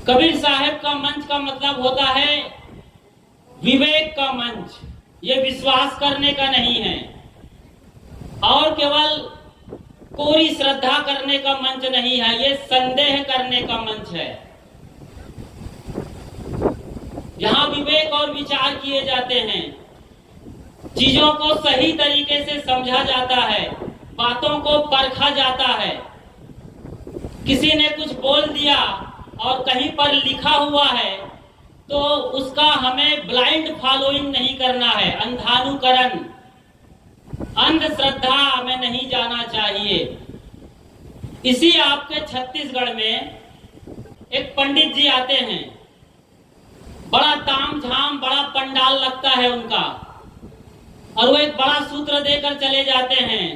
कबीर साहब का मंच का मतलब होता है विवेक का मंच। ये विश्वास करने का नहीं है और केवल कोरी श्रद्धा करने का मंच नहीं है, ये संदेह करने का मंच है। यहाँ विवेक और विचार किए जाते हैं, चीजों को सही तरीके से समझा जाता है, बातों को परखा जाता है। किसी ने कुछ बोल दिया और कहीं पर लिखा हुआ है तो उसका हमें ब्लाइंड फॉलोइंग नहीं करना है, अंधानुकरण, अंधश्रद्धा में नहीं जाना चाहिए। इसी आपके छत्तीसगढ़ में एक पंडित जी आते हैं, बड़ा तामझाम, बड़ा पंडाल लगता है उनका, और वो एक बड़ा सूत्र देकर चले जाते हैं,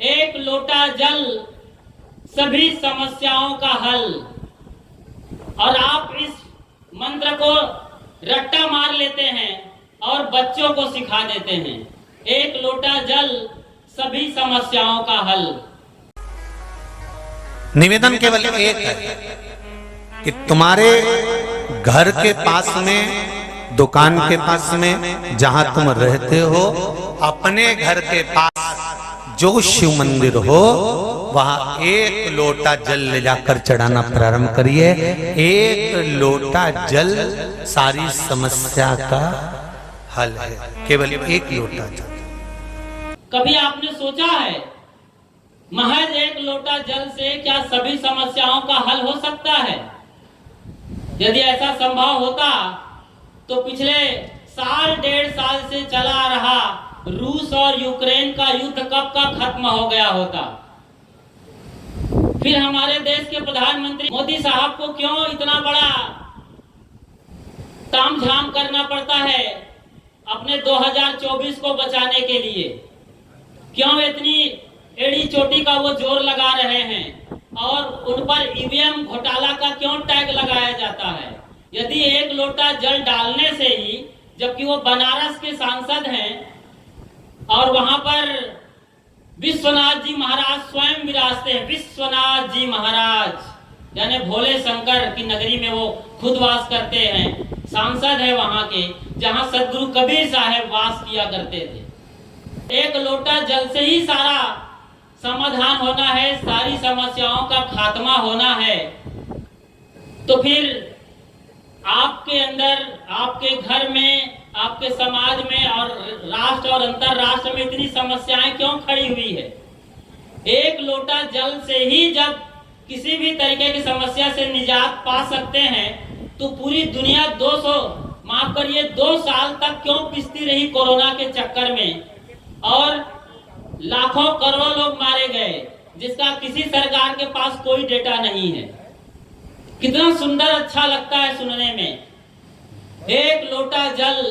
एक लोटा जल सभी समस्याओं का हल। और आप इस मंत्र को रट्टा मार लेते हैं और बच्चों को सिखा देते हैं, एक लोटा जल सभी समस्याओं का हल। निवेदन केवल एक है कि तुम्हारे घर के पास में, दुकान के पास में, जहां तुम रहते हो, अपने घर के पास जो शिव मंदिर हो वहां एक लोटा जल ले जाकर चढ़ाना प्रारंभ करिए। एक लोटा जल सारी समस्या का हल है, केवल एक लोटा जल। कभी आपने सोचा है महज एक लोटा जल से क्या सभी समस्याओं का हल हो सकता है? यदि ऐसा संभव होता तो पिछले साल डेढ़ साल से चला आ रहा रूस और यूक्रेन का युद्ध कब का खत्म हो गया होता। फिर हमारे देश के प्रधानमंत्री मोदी साहब को क्यों इतना बड़ा तामझाम करना पड़ता है अपने 2024 को बचाने के लिए? क्यों इतनी एड़ी चोटी का वो जोर लगा रहे हैं और उन पर ईवीएम घोटाला का क्यों टैग लगाया जाता है? यदि एक लोटा जल डालने से ही, जबकि वो बनारस के सांसद हैं और वहां पर विश्वनाथ जी महाराज स्वयं विराजते हैं, विश्वनाथ जी महाराज यानी भोले शंकर की नगरी में वो खुद वास करते हैं, सांसद है वहां के, जहां सदगुरु कबीर साहब वास किया करते थे। एक लोटा जल से ही सारा समाधान होना है, सारी समस्याओं का खात्मा होना है। तो फिर आपके अंदर, आपके घर में, आपके समाज में और राष्ट्र और अंतरराष्ट्र में इतनी समस्याएं क्यों खड़ी हुई है? एक लोटा जल से ही जब किसी भी तरीके की समस्या से निजात पा सकते हैं तो पूरी दुनिया 2 साल तक क्यों पिसती रही कोरोना के चक्कर में और लाखों करोड़ों लोग मारे गए, जिसका किसी सरकार के पास कोई डेटा नहीं है। कितना सुंदर अच्छा लगता है सुनने में, एक लोटा जल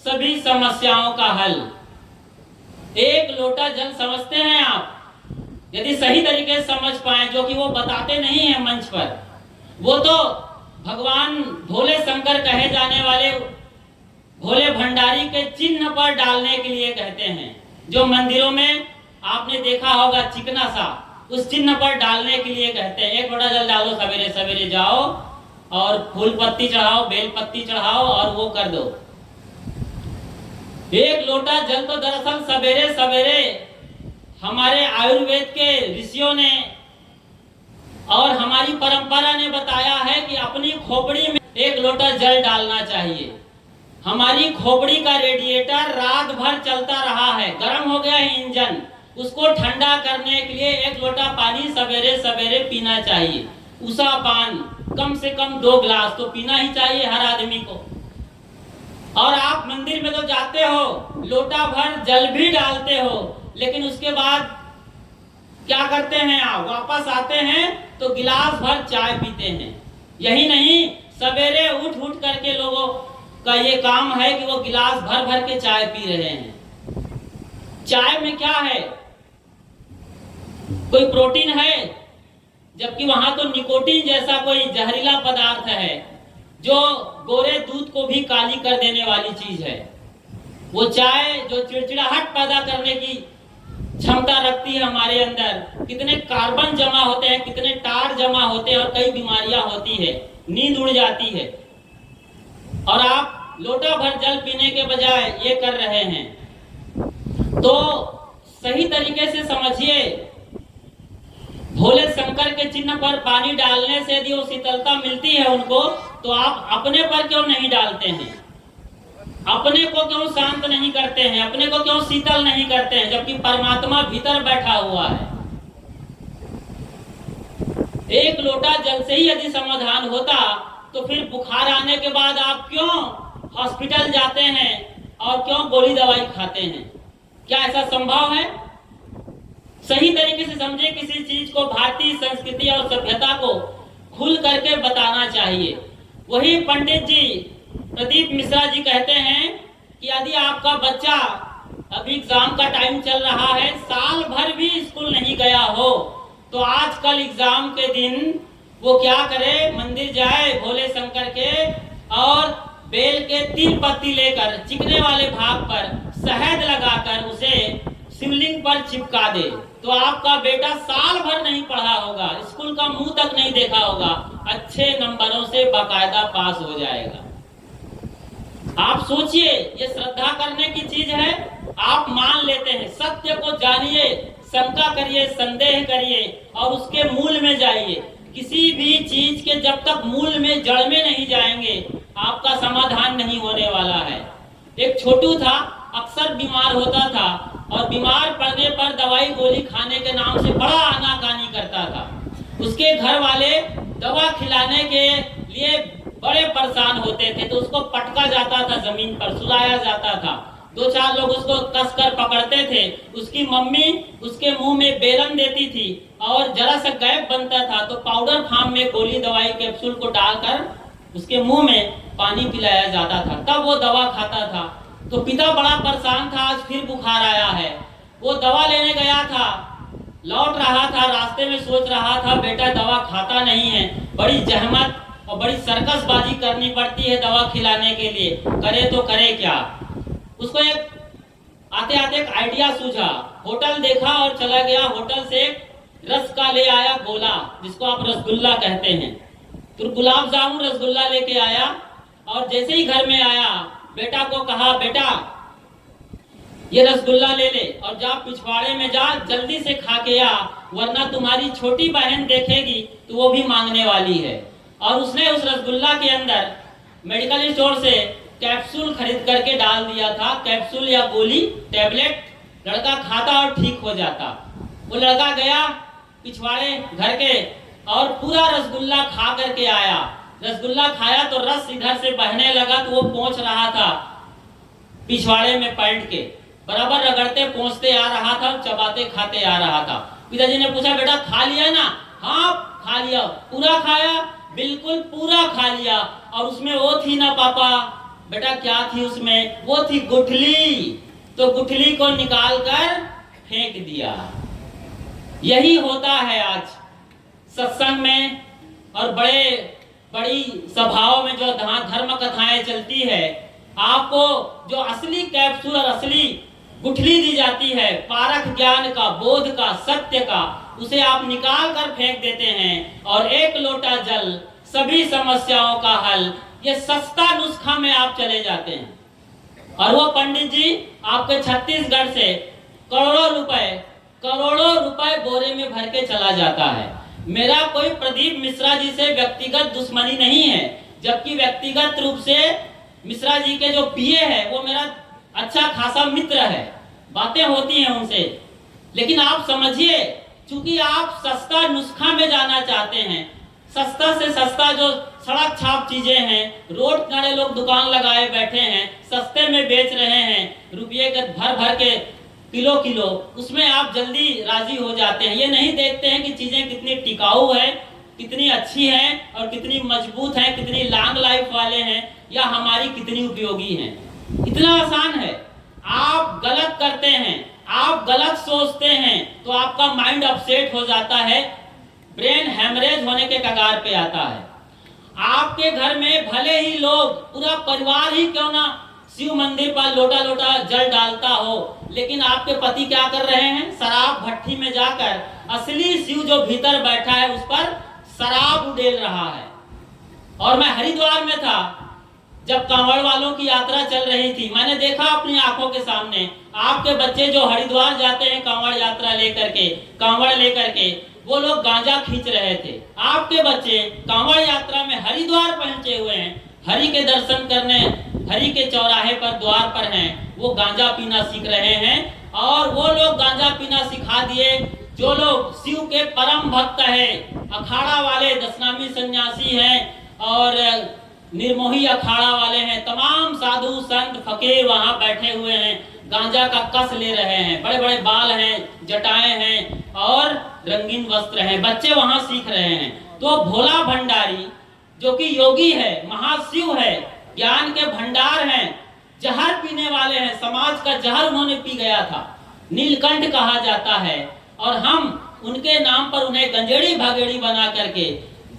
सभी समस्याओं का हल। एक लोटा जल समझते हैं आप? यदि सही तरीके से समझ पाए, जो कि वो बताते नहीं है मंच पर, वो तो भगवान भोले शंकर कहे जाने वाले भोले भंडारी के चिन्ह पर डालने के लिए कहते हैं। जो मंदिरों में आपने देखा होगा चिकना सा, उस चिन्ह पर डालने के लिए कहते हैं, एक लोटा जल डालो, सवेरे सवेरे जाओ और फूल पत्ती चढ़ाओ, बेल पत्ती चढ़ाओ और वो कर दो। एक लोटा जल तो दरअसल सवेरे सवेरे हमारे आयुर्वेद के ऋषियों ने और हमारी परंपरा ने बताया है कि अपनी खोपड़ी में एक लोटा जल डालना चाहिए। हमारी खोपड़ी का रेडिएटर रात भर चलता रहा है, गर्म हो गया है इंजन, उसको ठंडा करने के लिए एक लोटा पानी सवेरे सवेरे पीना चाहिए। उषा पान कम से कम 2 गिलास तो पीना ही चाहिए हर आदमी को। और आप मंदिर में तो जाते हो, लोटा भर जल भी डालते हो, लेकिन उसके बाद क्या करते हैं आप? वापस आते हैं तो गिलास भर चाय पीते हैं। यही नहीं, सवेरे उठ उठ करके लोगों का ये काम है कि वो गिलास भर भर के चाय पी रहे हैं। चाय में क्या है? कोई प्रोटीन है? जबकि वहां तो निकोटीन जैसा कोई जहरीला पदार्थ है जो गोरे दूध को भी काली कर देने वाली चीज है। वो चाय जो चिड़चिड़ाहट पैदा करने की क्षमता रखती है हमारे अंदर, कितने कार्बन जमा होते हैं, कितने टार जमा होते हैं और कई बीमारियां होती है। नींद उड़ जाती है और आप लोटा भर जल पीने के बजाय ये कर रहे हैं। तो सही तरीके से समझिए, भोले शंकर के चिन्ह पर पानी डालने से यदि वो शीतलता मिलती है उनको, तो आप अपने पर क्यों नहीं डालते हैं? अपने को क्यों शांत नहीं करते हैं? अपने को क्यों शीतल नहीं करते हैं, जबकि परमात्मा भीतर बैठा हुआ है? एक लोटा जल से ही यदि समाधान होता तो फिर बुखार आने के बाद आप क्यों हॉस्पिटल जाते हैं और क्यों गोली दवाई खाते हैं? क्या ऐसा संभव है? सही तरीके से समझे किसी चीज को, भारतीय संस्कृति और सभ्यता को खुल करके बताना चाहिए। वही पंडित जी प्रदीप मिश्रा जी कहते हैं कि यदि आपका बच्चा, अभी एग्जाम का टाइम चल रहा है, साल भर भी स्कूल नहीं गया हो, तो आजकल एग्जाम के दिन वो क्या करे, मंदिर जाए भोले शंकर के और बेल के 3 पत्ती लेकर चिकने वाले भाग पर शहद लगाकर उसे शिवलिंग पर चिपका दे, तो आपका बेटा साल भर नहीं पढ़ा होगा, स्कूल का मुंह तक नहीं देखा होगा, अच्छे नंबरों से बाकायदा पास हो जाएगा। आप सोचिए, ये श्रद्धा करने की चीज है। आप मान लेते हैं, सत्य को जानिए, शंका करिए, संदेह करिए और उसके मूल में जाइए। किसी भी चीज के जब तक मूल में, जड़ में नहीं जाएंगे, आपका समाधान नहीं होने वाला है। एक छोटू था, अक्सर बीमार होता था और बीमार पड़ने पर दवाई गोली खाने के नाम से बड़ा आनाकानी करता था। उसके घर वाले दवा खिलाने के लिए बड़े परेशान होते थे, तो उसको पटका जाता था, जमीन पर सुलाया जाता था। 2-4 लोग उसको कसकर पकड़ते थे। उसकी मम्मी उसके मुंह में बेलन देती थी और जरा सा गैप बनता था तो पाउडर फार्म में गोली दवाई कैप्सूल को डालकर उसके मुंह में पानी पिलाया जाता था, तब वो दवा खाता था। तो पिता बड़ा परेशान था, आज फिर बुखार आया है। वो दवा लेने गया था, लौट रहा था, रास्ते में सोच रहा था बेटा दवा खाता नहीं है, बड़ी जहमत और बड़ी सर्कसबाजी करनी पड़ती है दवा खिलाने के लिए, करे तो करे क्या। उसको एक आते आते एक आइडिया सूझा, होटल देखा और चला गया। होटल से रस का ले आया गोला, जिसको आप रसगुल्ला कहते हैं, तो गुलाब जामुन रसगुल्ला लेके आया और जैसे ही घर में आया बेटा को कहा, बेटा ये रसगुल्ला ले ले और जा पिछवाड़े में जा, जल्दी से खा के आ, वरना तुम्हारी छोटी बहन देखेगी तो वो भी मांगने वाली है। और उसने उस रसगुल्ला के अंदर मेडिकल स्टोर से कैप्सूल खरीद करके डाल दिया था, कैप्सूल या गोली, टैबलेट। लड़का खाता और ठीक हो जाता। वो लड़का गया पिछवाड़े घर के और पूरा रसगुल्ला खा करके आया। रसगुल्ला खाया तो रस इधर से बहने लगा, तो वो पहुंच रहा था पिछवाड़े में पलट के, बराबर रगड़ते पहुंचते आ रहा था, चबाते खाते आ रहा था। पिताजी ने पूछा, बेटा खा लिया ना? हाँ खा लिया। पूरा खाया? बिल्कुल पूरा खा लिया। और उसमें वो थी ना पापा? बेटा क्या थी उसमें? वो थी गुठली। तो गुठली को निकाल कर फेंक दिया। यही होता है आज सत्संग में और बड़ी सभाओं में जो धर्म कथाएं चलती है, आपको जो असली कैप्सूल और असली गुठली दी जाती है, पारख ज्ञान का, बोध का, सत्य का, उसे आप निकाल कर फेंक देते हैं और एक लोटा जल सभी समस्याओं का हल, ये सस्ता नुस्खा में आप चले जाते हैं। और वो पंडित जी आपके छत्तीसगढ़ से करोड़ों रुपए बोरे में भर के चला जाता है। मेरा कोई प्रदीप मिश्रा जी से व्यक्तिगत दुश्मनी नहीं है, जबकि व्यक्तिगत रूप से मिश्रा जी के जो पीए है वो मेरा अच्छा खासा मित्र है, बातें होती हैं उनसे। लेकिन आप समझिए, चूंकि आप सस्ता नुस्खा में जाना चाहते हैं, सस्ता से सस्ता जो सड़क छाप चीजें हैं, रोड किनारे लोग दुकान लगाए बैठे हैं, सस्ते में बेच रहे हैं, रुपये के भर के किलो, उसमें आप जल्दी राजी हो जाते हैं। ये नहीं देखते हैं कि चीजें कितनी टिकाऊ है, कितनी अच्छी हैं और कितनी मजबूत हैं, कितनी लॉन्ग लाइफ वाले हैं, या हमारी कितनी उपयोगी हैं। इतना आसान है। आप गलत करते हैं, आप गलत सोचते हैं तो आपका माइंड अपसेट हो जाता है, ब्रेन हैमरेज होने के कगार पे आता है। आपके घर में भले ही लोग, पूरा परिवार ही क्यों ना शिव मंदिर पर लोटा लोटा जल डालता हो, लेकिन आपके पति क्या कर रहे हैं? शराब भट्टी में जाकर असली शिव जो भीतर बैठा है उस पर शराब उड़ेल रहा है। और मैं हरिद्वार में था जब कांवड़ वालों की यात्रा चल रही थी। मैंने देखा अपनी आंखों के सामने आपके बच्चे जो हरिद्वार जाते हैं कांवड़ यात्रा लेकर के, कांवड़ लेकर के, वो लोग गांजा खींच रहे थे। आपके बच्चे कांवड़ यात्रा में हरिद्वार पहुंचे हुए हैं, हरि के दर्शन करने, हरि के चौराहे पर द्वार पर हैं, वो गांजा पीना सीख रहे हैं। और वो लोग गांजा पीना सिखा दिए जो लोग शिव के परम भक्त है, अखाड़ा वाले दशनामी सन्यासी हैं और निर्मोही अखाड़ा वाले हैं, तमाम साधु संत फकीर वहां बैठे हुए हैं, गांजा का कस ले रहे हैं, बड़े बड़े बाल हैं, जटाएं हैं और रंगीन वस्त्र हैं, बच्चे वहां सीख रहे हैं। तो भोला भंडारी जो कि योगी है, महाशिव है, ज्ञान के भंडार हैं, जहर पीने वाले हैं, समाज का जहर उन्होंने पी गया था, नीलकंठ कहा जाता है, और हम उनके नाम पर उन्हें गंजेड़ी भागेड़ी बना करके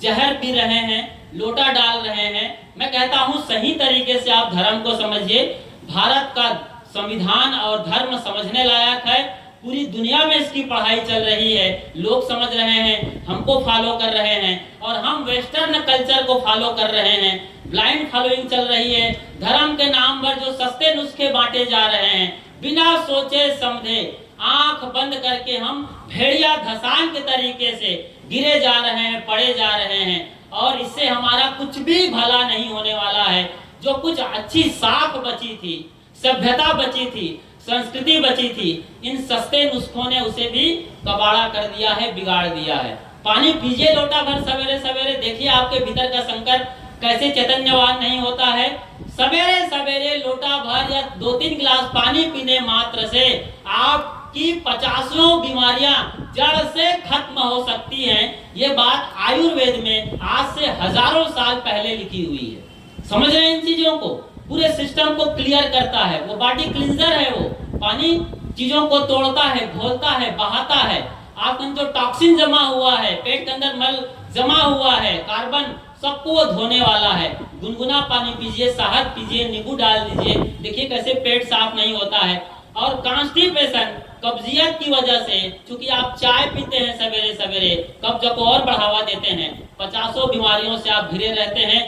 जहर पी रहे हैं, लोटा डाल रहे हैं। मैं कहता हूं सही तरीके से आप धर्म को समझिए। भारत का संविधान और धर्म समझने लायक है, पूरी दुनिया में इसकी पढ़ाई चल रही है, लोग समझ रहे हैं, हमको फॉलो कर रहे हैं, और हम वेस्टर्न कल्चर को फॉलो कर रहे हैं, ब्लाइंड फॉलोइंग चल रही है। धर्म के नाम पर जो सस्ते नुस्खे बांटे जा रहे हैं, बिना सोचे समझे आंख बंद करके हम भेड़िया धसान के तरीके से गिरे जा रहे हैं, पड़े जा रहे हैं, और इससे हमारा कुछ भी भला नहीं होने वाला है। जो कुछ अच्छी साख बची थी, सभ्यता बची थी, संस्कृति बची थी, इन सस्ते नुस्खों ने उसे भी कबाड़ा कर दिया है, बिगाड़ दिया है। पानी पीजिए लोटा भर सवेरे सवेरे, देखिए आपके भीतर का शंकर कैसे चैतन्यवान नहीं होता है। सवेरे सवेरे लोटा भर या 2-3 गिलास पानी पीने मात्र से आपकी 50 बीमारियां जड़ से खत्म हो सकती हैं। ये बात आयुर्वेद में आज से हजारों साल पहले लिखी हुई है। समझ रहे हैं इन चीजों को? पूरे सिस्टम को क्लियर करता है, वो बॉडी क्लींजर है। वो पानी चीजों को तोड़ता है, घोलता है, बहाता है। आपके अंदर जो टॉक्सिन जमा हुआ है, पेट के अंदर मल जमा हुआ है, कार्बन, सबको वो धोने वाला है। गुनगुना पानी पीजिए, शहद पीजिए, नींबू डाल दीजिए, देखिए कैसे पेट साफ नहीं होता है। और कॉन्स्टिपेशन, कब्जियत की वजह से, चूंकि आप चाय पीते हैं सवेरे सवेरे, कब्ज को और बढ़ावा देते हैं, 50 बीमारियों से आप घिरे रहते हैं।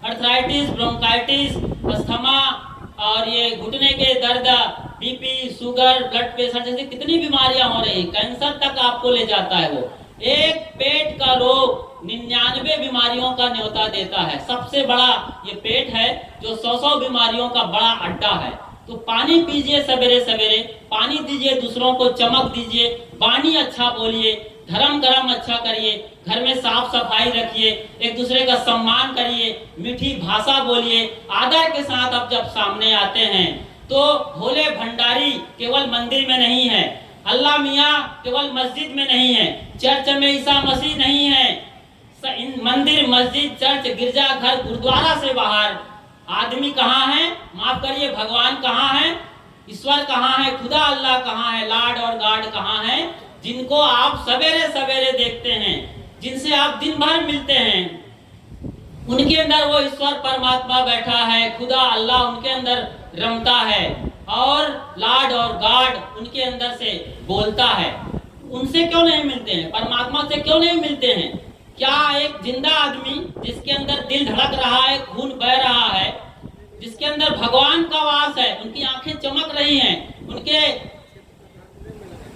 अर्थराइटिस, ब्रोंकाइटिस, अस्थमा, और ये घुटने के दर्द, बीपी, शुगर, ब्लड प्रेशर जैसे कितनी बीमारियां हो रही, कैंसर तक आपको ले जाता है। वो एक पेट का रोग 99 बीमारियों का न्योता देता है। सबसे बड़ा ये पेट है जो 100 बीमारियों का बड़ा अड्डा है। तो पानी पीजिए सवेरे सवेरे, पानी दीजिए, दूसरों को चमक दीजिए, वाणी अच्छा बोलिए, धर्म कर्म अच्छा करिए, घर में साफ सफाई रखिए, एक दूसरे का सम्मान करिए, मीठी भाषा बोलिए, आदर के साथ। अब जब सामने आते हैं तो भोले भंडारी केवल मंदिर में नहीं है, अल्लाह मियाँ केवल मस्जिद में नहीं है, चर्च में ईसा मसीह नहीं है, मंदिर, मस्जिद, चर्च, गिरजाघर, गुरुद्वारा से बाहर आदमी कहाँ है? माफ करिए, भगवान कहाँ है? ईश्वर कहाँ है? खुदा अल्लाह कहाँ है? लॉर्ड और गॉड कहाँ है? जिनको आप सवेरे सवेरे देखते हैं, जिनसे आप दिन भर मिलते हैं, उनके अंदर वो ईश्वर परमात्मा बैठा है, खुदा अल्लाह उनके अंदर रमता है, और लॉर्ड और गॉड उनके अंदर से बोलता है। उनसे क्यों नहीं मिलते हैं? परमात्मा से क्यों नहीं मिलते हैं? क्या एक जिंदा आदमी जिसके अंदर दिल धड़क रहा है, खून बह रहा है, जिसके अंदर भगवान का वास है, उनकी आंखें चमक रही हैं, उनके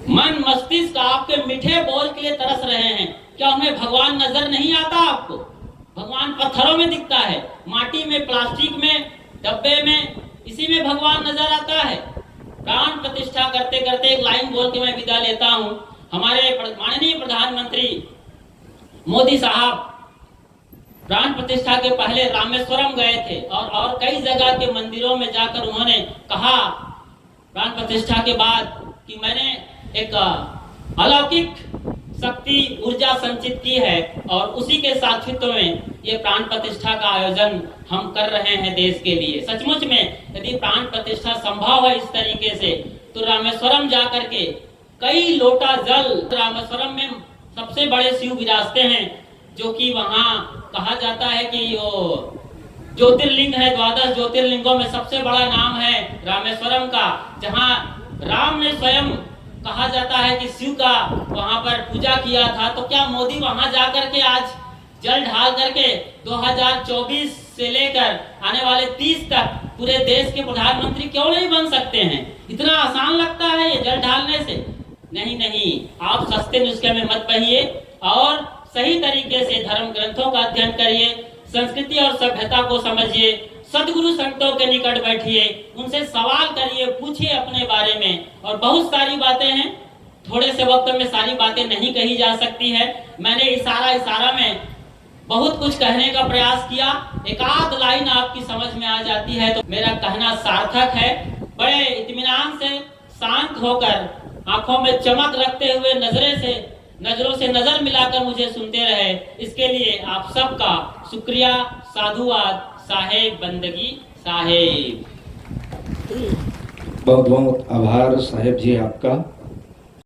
मन मस्तिष्क आपके मीठे बोल के लिए तरस रहे हैं, क्या उन्हें भगवान नजर नहीं आता? आपको भगवान पत्थरों में दिखता है, माटी में, प्लास्टिक में, डब्बे में, इसी में भगवान नजर आता है। प्राण प्रतिष्ठा करते करते एक लाइन बोल के मैं विदा लेता हूं। हमारे माननीय प्रधानमंत्री मोदी साहब प्राण प्रतिष्ठा के पहले रामेश्वरम गए थे, और कई जगह के मंदिरों में जाकर उन्होंने कहा प्राण प्रतिष्ठा के बाद कि मैंने एक अलौकिक शक्ति, ऊर्जा संचित की है, और उसी के साक्षित्व में ये प्राण प्रतिष्ठा का आयोजन हम कर रहे हैं देश के लिए। सचमुच में यदि प्राण प्रतिष्ठा संभव है इस तरीके से, तो रामेश्वरम जाकर के कई लोटा जल, रामेश्वरम में सबसे बड़े शिव विराजते हैं, जो कि वहां कहा जाता है कि वो ज्योतिर्लिंग है, 12 ज्योतिर्लिंगों में सबसे बड़ा नाम है रामेश्वरम का, जहां राम ने स्वयं, कहा जाता है कि शिव का वहां पर पूजा किया था। तो क्या मोदी वहां जाकर के आज जल ढाल करके 2024 से लेकर आने वाले 30 तक पूरे देश के प्रधानमंत्री क्यों नहीं बन सकते हैं? इतना आसान लगता है ये जल ढालने से? नहीं नहीं, आप सस्ते नुस्खे में मत बहिए और सही तरीके से धर्म ग्रंथों का अध्ययन करिए, संस्कृति और सभ्यता को समझिए, सदगुरु संतों के निकट बैठिए, उनसे सवाल करिए, पूछिए अपने बारे में। और बहुत सारी बातें हैं, थोड़े से वक्त में सारी बातें नहीं कही जा सकती है। मैंने इशारा में बहुत कुछ कहने का प्रयास किया, एक आध लाइन आपकी समझ में आ जाती है तो मेरा कहना सार्थक है। बड़े इत्मीनान से, शांत होकर, आंखों में चमक रखते हुए नजरों से नजर मिलाकर मुझे सुनते रहे, इसके लिए आप सबका शुक्रिया, साधुवाद, साहेब बंदगी साहेब। बहुत बहुत आभार साहेब जी आपका।